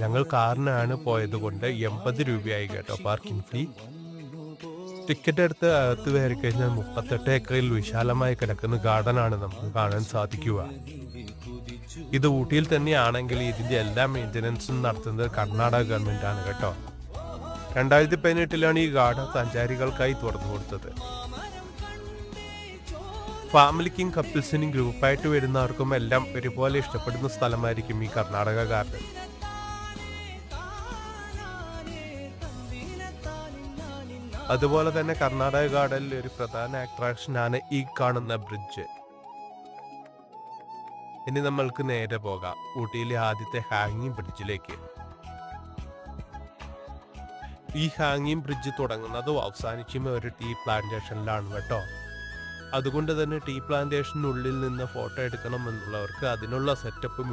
ഞങ്ങൾ കാറിനാണ് പോയത് കൊണ്ട് 80 രൂപയായി കേട്ടോ പാർക്കിംഗ് ഫീ. ടിക്കറ്റ് എടുത്ത് അകത്ത് കയറി കഴിഞ്ഞാൽ 38 ഏക്കറിൽ വിശാലമായി കിടക്കുന്ന ഗാർഡനാണ് നമുക്ക് കാണാൻ സാധിക്കുക. ഇത് ഊട്ടിയിൽ തന്നെയാണെങ്കിൽ ഇതിന്റെ എല്ലാ മെയിൻ്റനൻസും നടത്തുന്നത് കർണാടക ഗവൺമെന്റ് ആണ് കേട്ടോ. 2018 ഈ ഗാർഡൻ സഞ്ചാരികൾക്കായി തുറന്നു കൊടുത്തത്. ഫാമിലിക്കും കപ്പിൾസിനും ഗ്രൂപ്പായിട്ട് വരുന്നവർക്കും എല്ലാം ഒരുപോലെ ഇഷ്ടപ്പെടുന്ന സ്ഥലമായിരിക്കും ഈ കർണാടക ഗാർഡൻ. അതുപോലെ തന്നെ കർണാടക ഗാർഡനിൽ ഒരു പ്രധാന അട്രാക്ഷനാണ് ഈ കാണുന്ന ബ്രിഡ്ജ്. ഇനി നമ്മൾക്ക് നേരെ പോകാം ഊട്ടിയിലെ ആദ്യത്തെ ഹാങ്ങിങ് ബ്രിഡ്ജിലേക്ക്. ഈ ഹാങ്ങിങ് ബ്രിഡ്ജ് തുടങ്ങുന്നതും അവസാനിച്ചും ഒരു ടീ പ്ലാന്റേഷനിലാണ് കേട്ടോ. അതുകൊണ്ട് തന്നെ ടീ പ്ലാന്റേഷനുള്ളിൽ നിന്ന് ഫോട്ടോ എടുക്കണം എന്നുള്ളവർക്ക് അതിനുള്ള സെറ്റപ്പും